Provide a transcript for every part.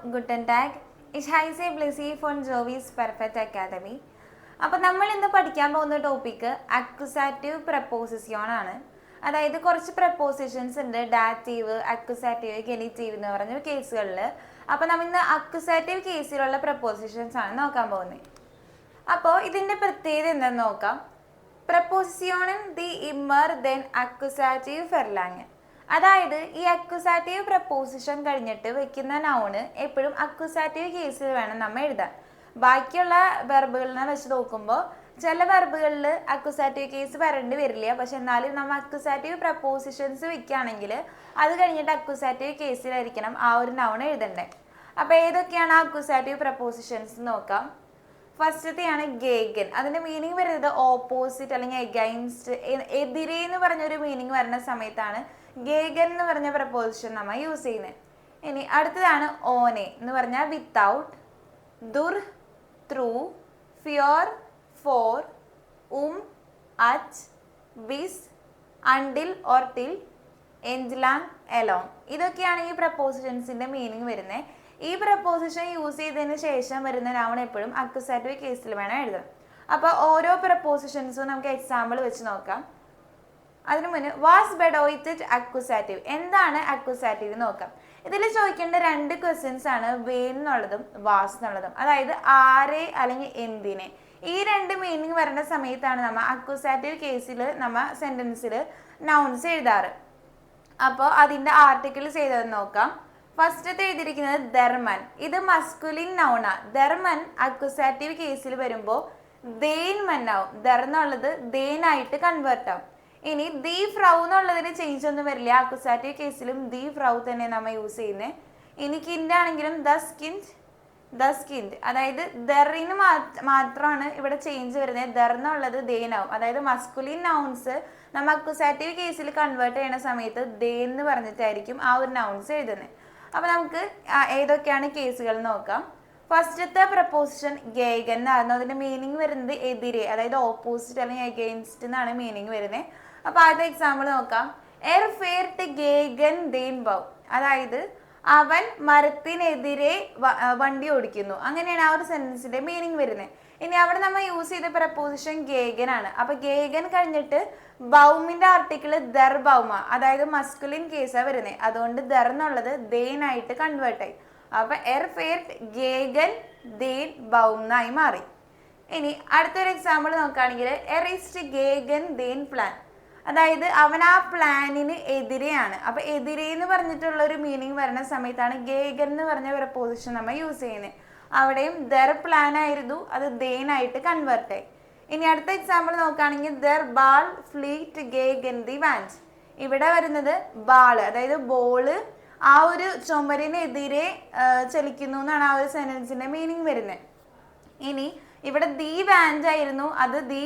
guten Tag. Ich heiße Blissy von Jovis Perfect Academy. അപ്പോൾ നമ്മൾ ഇന്ന് പഠിക്കാൻ പോകുന്ന ടോപ്പിക്ക് അക്യുസാറ്റീവ് പ്രപ്പോസിഷൻ ആണ്. അതായത് കുറച്ച് പ്രപ്പോസിഷൻസ് ഉണ്ട്, ഡാറ്റീവ്, അക്യുസാറ്റീവ്, ഗെനിറ്റീവ് എന്ന് പറഞ്ഞ കേസുകളിൽ. അപ്പോൾ നമ്മൾ ഇന്ന് അക്യുസാറ്റീവ് കേസിലുള്ള പ്രപ്പോസിഷൻസ് ആണ് നോക്കാൻ പോകുന്നത്. അപ്പോൾ ഇതിൻ്റെ പ്രത്യേകത എന്താണെന്ന് നോക്കാം. പ്രപ്പോസിഷനും ദി ഇമ്മർ ദെൻ അക്യുസാറ്റീവ് ഫെർലാങ്. അതായത് ഈ അക്യുസാറ്റീവ് പ്രപ്പോസിഷൻ കഴിഞ്ഞിട്ട് വെക്കുന്ന നൗണ് എപ്പോഴും അക്യുസാറ്റീവ് കേസിൽ വേണം നമ്മൾ എഴുതാൻ. ബാക്കിയുള്ള വെർബുകളിനെ വെച്ച് നോക്കുമ്പോൾ ചില വെർബുകളിൽ അക്യുസാറ്റീവ് കേസ് വരേണ്ടി വരില്ല. പക്ഷെ എന്നാലും നമ്മൾ അക്യുസാറ്റീവ് പ്രപ്പോസിഷൻസ് വെക്കുകയാണെങ്കിൽ അത് കഴിഞ്ഞിട്ട് അക്യുസാറ്റീവ് കേസിലായിരിക്കണം ആ ഒരു നൗൺ എഴുതണ്ടേ. അപ്പോൾ ഏതൊക്കെയാണ് ആ അക്യുസാറ്റീവ് പ്രപ്പോസിഷൻസ് നോക്കാം. ഫസ്റ്റത്തെയാണ് ഗേഗൻ. അതിൻ്റെ മീനിങ് വരുന്നത് ഓപ്പോസിറ്റ് അല്ലെങ്കിൽ എഗൈൻസ്റ്റ്, എതിരെ എന്ന് പറഞ്ഞൊരു മീനിങ് വരുന്ന സമയത്താണ് ഗേഗൻ എന്ന് പറഞ്ഞ പ്രപ്പോസിഷൻ നമ്മൾ യൂസ് ചെയ്യുന്നത്. ഇനി അടുത്തതാണ് ഓനെ എന്ന് പറഞ്ഞാൽ വിത്തൗട്ട്, ദുർ, ത്രൂ, ഫിയോർ, ഫോർ, അച്ച്, വിസ്, അണ്ടിൽ ഓർ ടിൽ, എൻജ്ലാങ്, എലോങ്. ഇതൊക്കെയാണ് ഈ പ്രപ്പോസിഷൻസിൻ്റെ മീനിങ് വരുന്നത്. ഈ പ്രപ്പോസിഷൻ യൂസ് ചെയ്തതിന് ശേഷം വരുന്ന നൗൺ എപ്പോഴും അക്യുസാറ്റീവ് കേസിൽ വേണം എഴുതാൻ. അപ്പോൾ ഓരോ പ്രപ്പോസിഷൻസും നമുക്ക് എക്സാമ്പിൾ വെച്ച് നോക്കാം. അതിനു മുന്നേ വാസ് ബെഡോയിറ്റഡ് അക്യുസാറ്റീവ്, എന്താണ് അക്യുസാറ്റീവ് നോക്കാം. ഇതിൽ ചോദിക്കേണ്ട രണ്ട് ക്വസ്റ്റ്യൻസ് ആണ്, വെൻ എന്നുള്ളതും വാസ് എന്നുള്ളതും. അതായത് ആരെ അല്ലെങ്കിൽ എന്തിനെ, ഈ രണ്ട് മീനിങ് വരുന്ന സമയത്താണ് നമ്മൾ അക്യുസാറ്റീവ് കേസിൽ നമ്മൾ സെൻറ്റൻസിൽ നൗൺസ് എഴുതാറ്. അപ്പോൾ അതിൻ്റെ ആർട്ടിക്കിൾസ് ഏതാണെന്ന് നോക്കാം. ഫസ്റ്റത്തെ എഴുതിയിരിക്കുന്നത് ദർമൻ. ഇത് മസ്കുലിൻ നൗണാ. ദർമൻ അക്യുസാറ്റീവ് കേസിൽ വരുമ്പോൾ ദേൻ മന്നാവും. ദർ എന്നുള്ളത് ദേനായിട്ട് കൺവേർട്ട് ആവും. ഇനി ദി ഫ്രൗ എന്നുള്ളതിന് ചേഞ്ച് ഒന്നും വരില്ല. അക്യുസാറ്റീവ് കേസിലും ദി ഫ്രൗ തന്നെ നമ്മൾ യൂസ് ചെയ്യുന്നത്. ഇനി കിൻഡ് ആണെങ്കിലും ദ സ്കിൻഡ്. അതായത് ദറിന് മാത്രമാണ് ഇവിടെ ചേഞ്ച് വരുന്നത്. ദർ എന്നുള്ളത് ദേനാവും. അതായത് മസ്കുലിൻ നൗൺസ് നമ്മൾ അക്യുസാറ്റീവ് കേസിൽ കൺവേർട്ട് ചെയ്യുന്ന സമയത്ത് ദേ എന്ന് പറഞ്ഞിട്ടായിരിക്കും ആ ഒരു നൗൺസ് എഴുതുന്നത്. അപ്പോൾ നമുക്ക് ഏതൊക്കെയാണ് കേസുകൾ നോക്കാം. ഫസ്റ്റത്തെ പ്രപ്പോസിഷൻ ഗേഗൻ എന്നായിരുന്നു. അതിൻ്റെ മീനിങ് വരുന്നത് എതിരെ, അതായത് ഓപ്പോസിറ്റ് അല്ലെങ്കിൽ എഗെയിൻസ്റ്റ് എന്നാണ് മീനിങ് വരുന്നത്. അപ്പോൾ ആദ്യത്തെ എക്സാമ്പിൾ നോക്കാം. എർ ഫെയർട്ട് ഗേഗൻ ദേൻ ബൗ, അതായത് അവൻ മരത്തിനെതിരെ വണ്ടി ഓടിക്കുന്നു. അങ്ങനെയാണ് ആ ഒരു സെൻറ്റൻസിൻ്റെ മീനിങ് വരുന്നത്. ഇനി അവിടെ നമ്മൾ യൂസ് ചെയ്ത പ്രപ്പോസിഷൻ ഗേഗൻ ആണ്. അപ്പോൾ ഗേഗൻ കഴിഞ്ഞിട്ട് ബൗമിൻ്റെ ആർട്ടിക്കിൾ ദർ ബൗമ, അതായത് മസ്കുലിൻ കേസാണ് വരുന്നത്. അതുകൊണ്ട് ദർ എന്നുള്ളത് ദേനായിട്ട് കൺവേർട്ട് ആയി. അപ്പോൾ എർ ഫെയർട്ട് ഗേഗൻ ദേൻ ബൗം എന്നായി മാറി. ഇനി അടുത്തൊരു എക്സാമ്പിൾ നോക്കുകയാണെങ്കിൽ എറിസ്റ്റ് ഗേഗൻ ദേൻ പ്ലാൻ, അതായത് അവൻ ആ പ്ലാനിന് എതിരെയാണ്. അപ്പോൾ എതിരെ എന്ന് പറഞ്ഞിട്ടുള്ള ഒരു മീനിങ് വരുന്ന സമയത്താണ് ഗേഗൻ എന്ന് പറഞ്ഞ പ്രപ്പോസിഷൻ നമ്മൾ യൂസ് ചെയ്യുന്നത്. അവിടെയും ദർ പ്ലാൻ ആയിരുന്നു, അത് ദേനായിട്ട് കൺവേർട്ട് ആയി. ഇനി അടുത്ത എക്സാമ്പിൾ നോക്കുകയാണെങ്കിൽ ദർ ബാൾ ഫ്ലീറ്റ് ഗേഗൻ ദി വാൻസ്. ഇവിടെ വരുന്നത് ബാള്, അതായത് ബോള് ആ ഒരു ചുമരിനെതിരെ ചലിക്കുന്നു എന്നാണ് ആ ഒരു സെന്റൻസിന്റെ മീനിങ് വരുന്നത്. ഇനി ഇവിടെ ദി വാൻഡ് ആയിരുന്നു, അത് ദി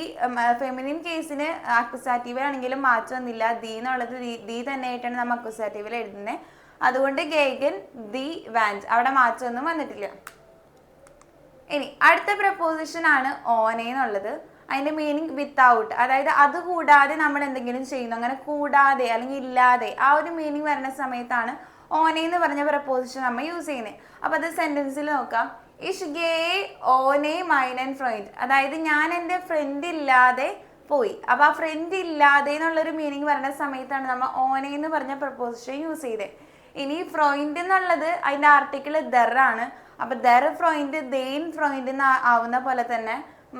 ഫെമിനിൻ കേസിന് അക്യുസാറ്റീവ് ആണെങ്കിലും മാറ്റം വന്നില്ല. ദി എന്നുള്ളത് ദി തന്നെ ആയിട്ടാണ് നമ്മൾ അക്യുസാറ്റീവിൽ എഴുതുന്നത്. അതുകൊണ്ട് ഗേഗൻ ദി വാൻഡ്, അവിടെ മാറ്റമൊന്നും വന്നിട്ടില്ല. ഇനി അടുത്ത പ്രപ്പോസിഷൻ ആണ് ഓനെ എന്നുള്ളത്. അതിൻ്റെ മീനിങ് വിത്തൗട്ട്, അതായത് അത് കൂടാതെ നമ്മൾ എന്തെങ്കിലും ചെയ്യുന്നു, അങ്ങനെ കൂടാതെ അല്ലെങ്കിൽ ഇല്ലാതെ ആ ഒരു മീനിങ് വരുന്ന സമയത്താണ് ഓനെ എന്ന് പറഞ്ഞ പ്രപ്പോസിഷൻ നമ്മൾ യൂസ് ചെയ്യുന്നത്. അപ്പോൾ അത് സെൻറ്റൻസിൽ നോക്കാം. ഇഷ് ഗേ ഓനെ മൈനൻ ഫ്രണ്ട്, അതായത് ഞാൻ എൻ്റെ ഫ്രണ്ട് ഇല്ലാതെ പോയി. അപ്പോൾ ആ ഫ്രണ്ട് ഇല്ലാതെ എന്നുള്ളൊരു മീനിങ് വരുന്ന സമയത്താണ് നമ്മൾ ഓനെ എന്ന് പറഞ്ഞ പ്രപ്പോസിഷൻ യൂസ് ചെയ്തത്. ഇനി ഫ്രോയിൻഡ് എന്നുള്ളത് അതിൻ്റെ ആർട്ടിക്കിൾ ദർ ആണ്. അപ്പോൾ ദർ ഫ്രോയിൻഡ് ദേൻ ഫ്രോയിൻഡ് എന്ന് ആവുന്ന പോലെ തന്നെ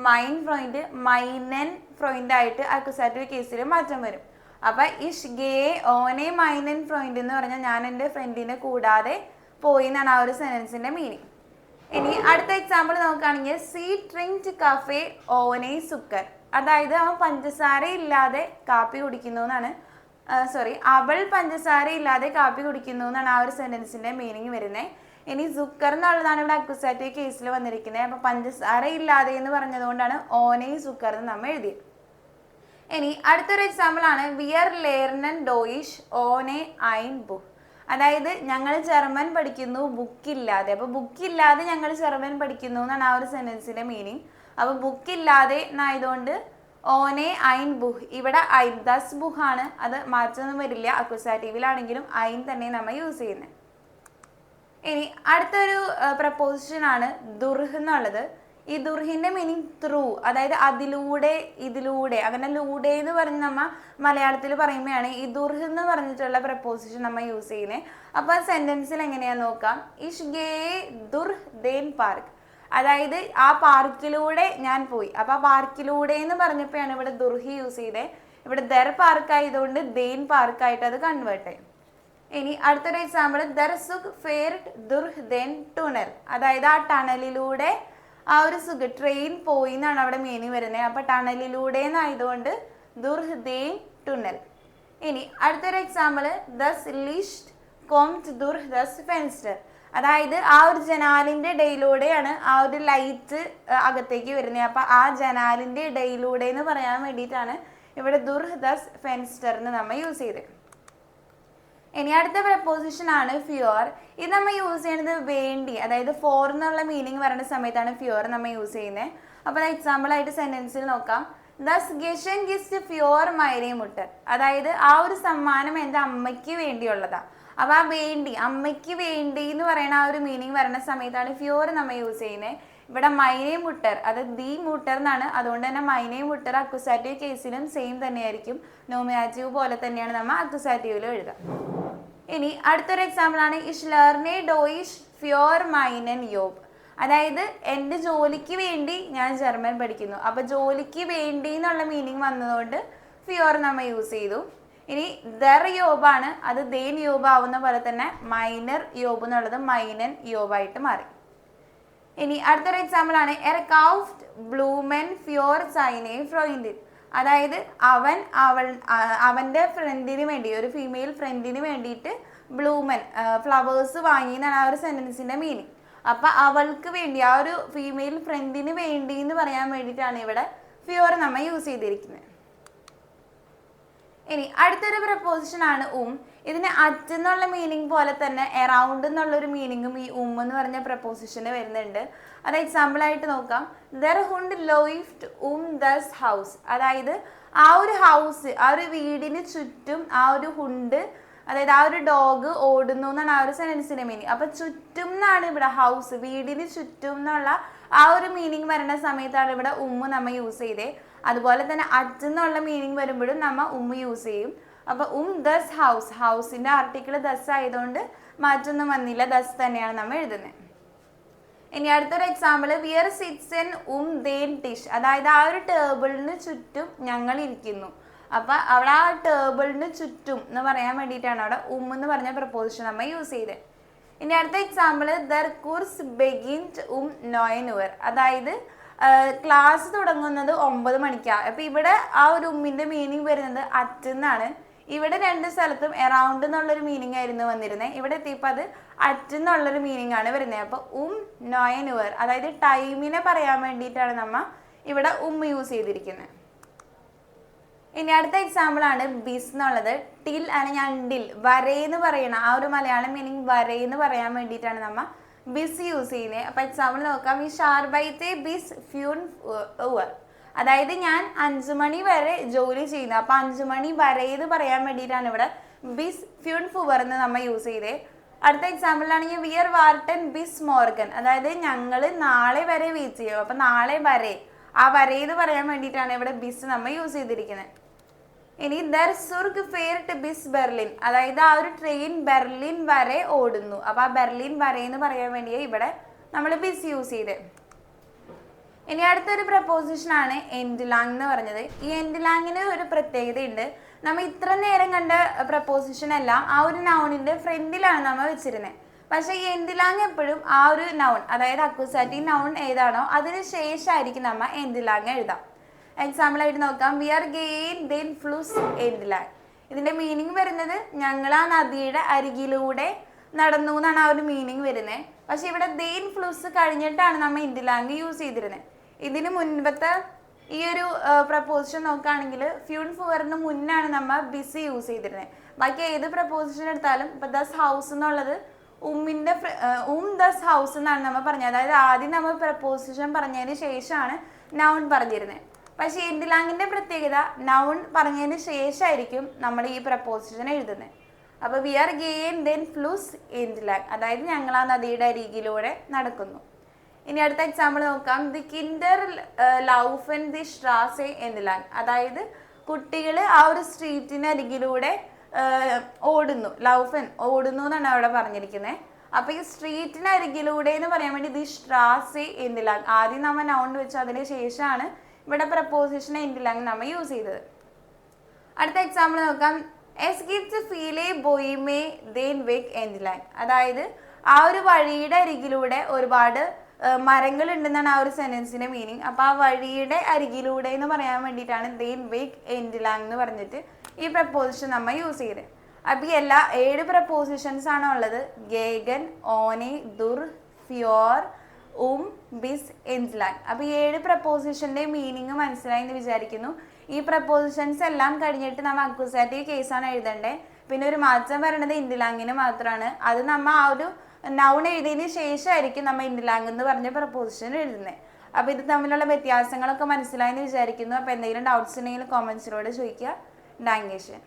മൈൻ ഫ്രോയിൻഡ് മൈനൻ ഫ്രോയിൻഡ് ആയിട്ട് അക്യുസാറ്റീവ് കേസിൽ മാറ്റം വരും. അപ്പോൾ ഇഷ് ഗേ ഓനെ മൈനൻ ഫ്രോയിൻഡ് എന്ന് പറഞ്ഞാൽ ഞാൻ എൻ്റെ ഫ്രണ്ടിനെ കൂടാതെ പോയി എന്നാണ് ആ ഒരു സെൻറ്റൻസിൻ്റെ മീനിങ്. ഇനി അടുത്ത എക്സാമ്പിൾ നോക്കുകയാണെങ്കിൽ സീ ഡ്രിങ്ക്ഡ് കഫേ ഓനെ സുക്കർ, അതായത് അവൻ പഞ്ചസാര ഇല്ലാതെ കാപ്പി കുടിക്കുന്നു എന്നാണ്, അവൾ പഞ്ചസാര ഇല്ലാതെ കാപ്പി കുടിക്കുന്നു എന്നാണ് ആ ഒരു സെൻറ്റൻസിൻ്റെ മീനിങ് വരുന്നത്. ഇനി സുക്കർ എന്നുള്ളതാണ് ഇവിടെ അക്യുസാറ്റീവ് കേസിൽ വന്നിരിക്കുന്നത്. അപ്പോൾ പഞ്ചസാര ഇല്ലാതെ എന്ന് പറഞ്ഞതുകൊണ്ടാണ് ഓനെ സുക്കർ എന്ന് നമ്മൾ എഴുതിയത്. ഇനി അടുത്തൊരു എക്സാമ്പിൾ ആണ് വിയർ ലേർണൻ ഡോയിഷ് ഓനെ ഐൻ ബുക്ക്, അതായത് ഞങ്ങൾ ജർമ്മൻ പഠിക്കുന്നു ബുക്കില്ലാതെ. അപ്പോൾ ബുക്കില്ലാതെ ഞങ്ങൾ ജർമ്മൻ പഠിക്കുന്നു എന്നാണ് ആ ഒരു സെൻറ്റൻസിൻ്റെ മീനിങ്. അപ്പോൾ ബുക്കില്ലാതെ എന്നായതുകൊണ്ട് ഓനെ ഐൻ ബുഹ്, ഇവിടെ ഐൻ ദസ് ബുഹ് ആണ്, അത് മാറ്റമൊന്നും വരില്ല. അക്യുസാറ്റീവിലാണെങ്കിലും ഐൻ തന്നെ നമ്മൾ യൂസ് ചെയ്യുന്നത്. ഇനി അടുത്തൊരു പ്രപ്പോസിഷൻ ആണ് ദുർഹ് എന്നുള്ളത്. ഈ ദുർഹിന്റെ മീനിങ് ത്രൂ, അതായത് അതിലൂടെ, ഇതിലൂടെ, അങ്ങനെ ലൂടെ എന്ന് പറഞ്ഞ് നമ്മ മലയാളത്തിൽ പറയുമ്പോഴാണ് ഈ ദുർഹ് എന്ന് പറഞ്ഞിട്ടുള്ള പ്രപ്പോസിഷൻ നമ്മൾ യൂസ് ചെയ്യുന്നത്. അപ്പൊ സെന്റൻസിൽ എങ്ങനെയാന്ന് നോക്കാം. ഇഷ് ഗേ ദുർഹ് ദേൻ പാർക്ക്, അതായത് ആ പാർക്കിലൂടെ ഞാൻ പോയി. അപ്പൊ ആ പാർക്കിലൂടെ എന്ന് പറഞ്ഞപ്പോഴാണ് ഇവിടെ ദുർഹി യൂസ് ചെയ്തത്. ഇവിടെ ദർ പാർക്ക് ആയതുകൊണ്ട് ദേൻ പാർക്കായിട്ട് അത് കൺവേർട്ട് ചെയ്യും. ഇനി അടുത്തൊരു എക്സാമ്പിൾ, ദർ സുഖ് ഫേർഡ് ദുർഹ് ദേൻ ടണൽ, അതായത് ആ ടണലിലൂടെ ആ ഒരു സുഖ്, ട്രെയിൻ പോയി എന്നാണ് അവിടെ മീനിങ് വരുന്നത്. അപ്പൊ ടണലിലൂടെ എന്നായതുകൊണ്ട് ദുർഹ് ദേൻ ടണൽ. ഇനി അടുത്തൊരു എക്സാമ്പിൾ, ദസ് ലിസ്റ്റ് കോംറ്റ് ദുർഹ് ദസ് ഫെൻസ്റ്റർ, അതായത് ആ ഒരു ജനാലിന്റെ ഇടയിലൂടെയാണ് ആ ഒരു ലൈറ്റ് അകത്തേക്ക് വരുന്നത്. അപ്പൊ ആ ജനാലിന്റെ ഇടയിലൂടെ എന്ന് പറയാൻ വേണ്ടിയിട്ടാണ് ഇവിടെ ദുർഹ് ദസ് ഫെൻസ്റ്ററിന് നമ്മൾ യൂസ് ചെയ്തത്. ഇനി അടുത്ത പ്രപ്പോസിഷൻ ആണ് ഫ്യൂർ. ഇത് നമ്മൾ യൂസ് ചെയ്യുന്നത് വേണ്ടി, അതായത് ഫോർ എന്നുള്ള മീനിങ് പറയുന്ന സമയത്താണ് ഫ്യൂർ നമ്മൾ യൂസ് ചെയ്യുന്നത്. അപ്പോൾ എക്സാമ്പിൾ ആയിട്ട് സെന്റൻസിൽ നോക്കാം. ദസ് ഗഷൻ ഗിസ്റ്റ് ഫ്യൂർ മൈരേ മുട്ടർ, അതായത് ആ ഒരു സമ്മാനം എൻ്റെ അമ്മയ്ക്ക് വേണ്ടിയുള്ളതാ. അപ്പൊ ആ വേണ്ടി, അമ്മയ്ക്ക് വേണ്ടി എന്ന് പറയുന്ന ആ ഒരു മീനിങ് വരുന്ന സമയത്താണ് ഫ്യൂർ നമ്മൾ യൂസ് ചെയ്യുന്നത്. ഇവിടെ മൈനേ മുട്ടർ, അത് ദി മുട്ടർ എന്നാണ്. അതുകൊണ്ട് തന്നെ മൈനേ മുട്ടർ അക്യുസാറ്റീവ് കേസിലും സെയിം തന്നെയായിരിക്കും. നോമിനാറ്റീവ് പോലെ തന്നെയാണ് നമ്മൾ അക്യുസാറ്റീവിലും എഴുതുക. ഇനി അടുത്തൊരു എക്സാമ്പിൾ ആണ് ഇഷ് ലേർനെ ഡോയിഷ് ഫ്യൂർ മൈനൻ യോബ്, അതായത് എൻ്റെ ജോലിക്ക് വേണ്ടി ഞാൻ ജർമ്മൻ പഠിക്കുന്നു. അപ്പൊ ജോലിക്ക് വേണ്ടി എന്നുള്ള മീനിങ് വന്നതുകൊണ്ട് ഫ്യൂർ നമ്മൾ യൂസ് ചെയ്തു. ഇനി ദർ യോബാണ്, അത് ദേൻ യോബ് ആവുന്ന പോലെ തന്നെ മൈനർ യോബ് എന്നുള്ളത് മൈനൻ യോബായിട്ട് മാറി. ഇനി അടുത്തൊരു എക്സാമ്പിൾ ആണ് എർകൗഫ്റ്റ് ബ്ലൂമൻ ഫ്യൂർ സൈനെ ഫ്രോയിൻഡിൻ, അതായത് അവൻ്റെ ഫ്രണ്ടിന് വേണ്ടി, ഒരു ഫീമെയിൽ ഫ്രണ്ടിന് വേണ്ടിയിട്ട് ബ്ലൂമൻ ഫ്ലവേഴ്സ് വാങ്ങി എന്നാണ് ആ ഒരു സെന്റൻസിന്റെ മീനിങ്. അപ്പൊ അവൾക്ക് വേണ്ടി, ആ ഒരു ഫീമെയിൽ ഫ്രണ്ടിന് വേണ്ടി എന്ന് പറയാൻ വേണ്ടിയിട്ടാണ് ഇവിടെ ഫ്യൂർ നമ്മൾ യൂസ് ചെയ്തിരിക്കുന്നത്. ഇനി അടുത്തൊരു പ്രപ്പോസിഷൻ ആണ് ഇതിന് അറ്റ് എന്നുള്ള മീനിങ് പോലെ തന്നെ എറൗണ്ട് എന്നുള്ളൊരു മീനിങ്ങും ഈ എന്ന് പറഞ്ഞ പ്രപ്പോസിഷന് വരുന്നുണ്ട്. അത് എക്സാമ്പിൾ ആയിട്ട് നോക്കാം. ദർ ഹുണ്ട് ലോയിഫ്റ്റ് ദസ് ഹൗസ്, അതായത് ആ ഒരു ഹൗസ്, ആ ഒരു വീടിന് ചുറ്റും ആ ഒരു ഹുണ്ട്, അതായത് ആ ഒരു ഡോഗ് ഓടുന്നു എന്നാണ് ആ ഒരു സെന്റൻസിന്റെ മീനിങ്. അപ്പൊ ചുറ്റും എന്നാണ് ഇവിടെ ഹൗസ്, വീടിന് ചുറ്റും എന്നുള്ള ആ ഒരു മീനിങ് വരുന്ന സമയത്താണ് ഇവിടെ നമ്മൾ യൂസ് ചെയ്തേ. അതുപോലെ തന്നെ അറ്റ് എന്നുള്ള മീനിങ് വരുമ്പോഴും നമ്മൾ യൂസ് ചെയ്യും. അപ്പൊ ദസ് ഹൗസ്, ഹൗസിന്റെ ആർട്ടിക്കിൾ ദസ് ആയതുകൊണ്ട് മാറ്റൊന്നും വന്നില്ല, ദസ് തന്നെയാണ് നമ്മൾ എഴുതുന്നത്. ഇനി അടുത്തൊരു എക്സാമ്പിൾ, വിയർ സിറ്റ്സ് എൻ ദേൻ ഡിഷ്, അതായത് ആ ഒരു ടേബിളിന് ചുറ്റും ഞങ്ങൾ ഇരിക്കുന്നു. അപ്പൊ അവിടെ ആ ടേബിളിന് ചുറ്റും എന്ന് പറയാൻ വേണ്ടിയിട്ടാണ് അവിടെ എന്ന് പറഞ്ഞ പ്രപ്പോസിഷൻ നമ്മൾ യൂസ് ചെയ്തത്. ഇനി അടുത്ത എക്സാമ്പിൾ, ദർ കോഴ്സ് ബെഗിൻഡ് 9 അതായത് ക്ലാസ് തുടങ്ങുന്നത് 9 മണിക്കാണ്. അപ്പൊ ഇവിടെ ആ ഒരു മീനിങ് വരുന്നത് അറ്റ് എന്നാണ്. ഇവിടെ രണ്ട് സ്ഥലത്തും എറൗണ്ട് എന്നുള്ളൊരു മീനിങ് ആയിരുന്നു വന്നിരുന്നത്. ഇവിടെ എത്തിയപ്പോൾ അത് അറ്റ് എന്നുള്ളൊരു മീനിങ് ആണ് വരുന്നത്. അപ്പൊ 9 അതായത് ടൈമിനെ പറയാൻ വേണ്ടിയിട്ടാണ് നമ്മൾ ഇവിടെ യൂസ് ചെയ്തിരിക്കുന്നത്. ഇനി അടുത്ത എക്സാമ്പിൾ ആണ് ബിസ് എന്നുള്ളത്. ടിൽ അല്ലെങ്കിൽ അണ്ടിൽ, വരേന്ന് പറയണ ആ ഒരു മലയാളം മീനിങ് വരേന്ന് പറയാൻ വേണ്ടിയിട്ടാണ് നമ്മൾ ബിസ് യൂസ് ചെയ്യുന്നത്. അപ്പൊ എക്സാമ്പിൾ നോക്കാം. ഈ ഷാർബൈത്തെ ബിസ് ഫ്യൂൺ ഉവർ, അതായത് ഞാൻ 5 മണി വരെ ജോലി ചെയ്യുന്നത്. അപ്പൊ 5 മണി വരെ എന്ന് പറയാൻ വേണ്ടിയിട്ടാണ് ഇവിടെ ബിസ് ഫ്യൂൺ ഫുവർ എന്ന് നമ്മൾ യൂസ് ചെയ്തത്. അടുത്ത എക്സാമ്പിളിലാണെങ്കിൽ വിയർ വാർട്ടൻ ബിസ് മോർഗൻ, അതായത് ഞങ്ങൾ നാളെ വരെ വെയിറ്റ് ചെയ്യും. അപ്പൊ നാളെ വരെ, ആ വരെ എന്ന് പറയാൻ വേണ്ടിയിട്ടാണ് ഇവിടെ ബിസ് നമ്മൾ യൂസ് ചെയ്തിരിക്കുന്നത്. ഇനി ദർ സുർഗ് ഫെയർട്ട് ബിസ് ബെർലിൻ, അതായത് ആ ഒരു ട്രെയിൻ ബെർലിൻ വരെ ഓടുന്നു. അപ്പൊ ആ ബെർലിൻ വരെ എന്ന് പറയാൻ വേണ്ടിയാണ് ഇവിടെ നമ്മൾ ബിസ് യൂസ് ചെയ്തത്. ഇനി അടുത്തൊരു പ്രപ്പോസിഷൻ ആണ് എൻഡ് ലാങ് എന്ന് പറഞ്ഞത്. ഈ എൻഡ് ലാങ്ങിന് ഒരു പ്രത്യേകതയുണ്ട്. നമ്മൾ ഇത്ര നേരം കണ്ട പ്രപ്പോസിഷൻ എല്ലാം ആ ഒരു നൗണിന്റെ ഫ്രണ്ടിലാണ് നമ്മൾ വെച്ചിരുന്നത്. പക്ഷെ ഈ എൻഡ് ലാങ് എപ്പോഴും ആ ഒരു നൗൺ, അതായത് അക്യൂസാറ്റീവ് നൗൺ ഏതാണോ അതിന് ശേഷമായിരിക്കും നമ്മൾ എൻഡ് ലാങ് എഴുതാം. എക്സാമ്പിൾ ആയിട്ട് നോക്കാം. വി ആർ ഗെയിൻ ദെൻ ഫ്ലൂസ് എൻഡ് ലാങ്. ഇതിന്റെ മീനിങ് വരുന്നത് ഞങ്ങൾ ആ നദിയുടെ അരികിലൂടെ നടന്നു എന്നാണ് ആ ഒരു മീനിങ് വരുന്നത്. പക്ഷെ ഇവിടെ ദെൻ ഫ്ലൂസ് കഴിഞ്ഞിട്ടാണ് നമ്മൾ എൻഡ് ലാങ് യൂസ് ചെയ്തിരുന്നത്. ഇതിന് മുൻപത്തെ ഈ ഒരു പ്രപ്പോസിഷൻ നോക്കുകയാണെങ്കിൽ ഫ്യൂൺ ഫുവറിന് മുന്നാണ് നമ്മൾ ബിസ് യൂസ് ചെയ്തിരുന്നത്. ബാക്കി ഏത് പ്രപ്പോസിഷൻ എടുത്താലും ഇപ്പൊ ദസ് ഹൗസ് എന്നുള്ളത് ദസ് ഹൗസ് എന്നാണ് നമ്മൾ പറഞ്ഞത്. അതായത് ആദ്യം നമ്മൾ പ്രപ്പോസിഷൻ പറഞ്ഞതിന് ശേഷമാണ് നൗൺ പറഞ്ഞിരുന്നത്. പക്ഷെ എൻഡ് ലാങ്ങിന്റെ പ്രത്യേകത നൗൺ പറഞ്ഞതിന് ശേഷമായിരിക്കും നമ്മൾ ഈ പ്രപ്പോസിഷൻ എഴുതുന്നത്. അപ്പോൾ വി ആർ ഗെയിൻ ദെൻ ഫ്ലൂസ് എൻഡ്ലാങ്, അതായത് ഞങ്ങൾ ആ നദിയുടെ അരികിലൂടെ നടക്കുന്നു. ഇനി അടുത്ത എക്സാമ്പിൾ നോക്കാം. ദി കിൻഡർ ലൗഫൻ ദി സ്ട്രാസെ എൻഡ്ലാങ്, അതായത് കുട്ടികൾ ആ ഒരു സ്ട്രീറ്റിന് അരികിലൂടെ ഓടുന്നു. ലൗഫൻ ഓടുന്നു എന്നാണ് അവിടെ പറഞ്ഞിരിക്കുന്നത്. അപ്പോൾ ഈ സ്ട്രീറ്റിന് അരികിലൂടെ എന്ന് പറയാൻ വേണ്ടി ദി സ്ട്രാസെ എൻഡ്ലാങ്, ആദ്യം നമ്മൾ നൗൺ വെച്ച് അതിന് ശേഷമാണ് ഇവിടെ പ്രപ്പോസിഷൻ എൻഡ്ലാങ് നമ്മൾ യൂസ് ചെയ്തത്. അടുത്ത എക്സാമ്പിൾ നോക്കാം. എസ് ഗിഫ്റ്റ് ഫീലെ ബോയിമേ ദെൻ വെക് എൻഡ്ലാങ്, അതായത് ആ ഒരു വഴിയുടെ അരികിലൂടെ ഒരുപാട് മരങ്ങൾ ഉണ്ടെന്നാണ് ആ ഒരു സെന്റൻസിന്റെ മീനിങ്. അപ്പോൾ ആ വഴിയുടെ അരികിലൂടെ എന്ന് പറയാൻ വേണ്ടിയിട്ടാണ് ദെൻ വെക് എൻഡ്ലാങ് എന്ന് പറഞ്ഞിട്ട് ഈ പ്രപ്പോസിഷൻ നമ്മൾ യൂസ് ചെയ്തത്. അപ്പോൾ ഈ എല്ലാ 7 പ്രപ്പോസിഷൻസ് ആണ് ഉള്ളത്. ഗേഗൻ, ഓനെ, ദുർ, ഫ്യോർ, ബിസ്, എൻഡ്ലാങ്. അപ്പോൾ ഈ 7 പ്രപ്പോസിഷന്റെ മീനിങ് മനസ്സിലായി എന്ന് വിചാരിക്കുന്നു. ഈ പ്രപ്പോസിഷൻസ് എല്ലാം കഴിഞ്ഞിട്ട് നമ്മൾ അക്യൂസാറ്റീവ് കേസാണ് എഴുതേണ്ടത്. പിന്നെ ഒരു മാറ്റം വരണത് എൻഡ്ലാങ്ങിന് മാത്രമാണ്. അത് നമ്മൾ ആ ഒരു നൗൺ എഴുതിയതിന് ശേഷമായിരിക്കും നമ്മൾ എൻഡ്ലാങ് എന്ന് പറഞ്ഞ പ്രപ്പോസിഷൻ എഴുതുന്നത്. അപ്പോൾ ഇത് തമ്മിലുള്ള വ്യത്യാസങ്ങളൊക്കെ മനസ്സിലായെന്ന് വിചാരിക്കുന്നു. അപ്പോൾ എന്തെങ്കിലും ഡൗട്ട്സ് ഉണ്ടെങ്കിൽ കോമൻസിലൂടെ ചോദിക്കുക. ഡാങ്കേഷൻ.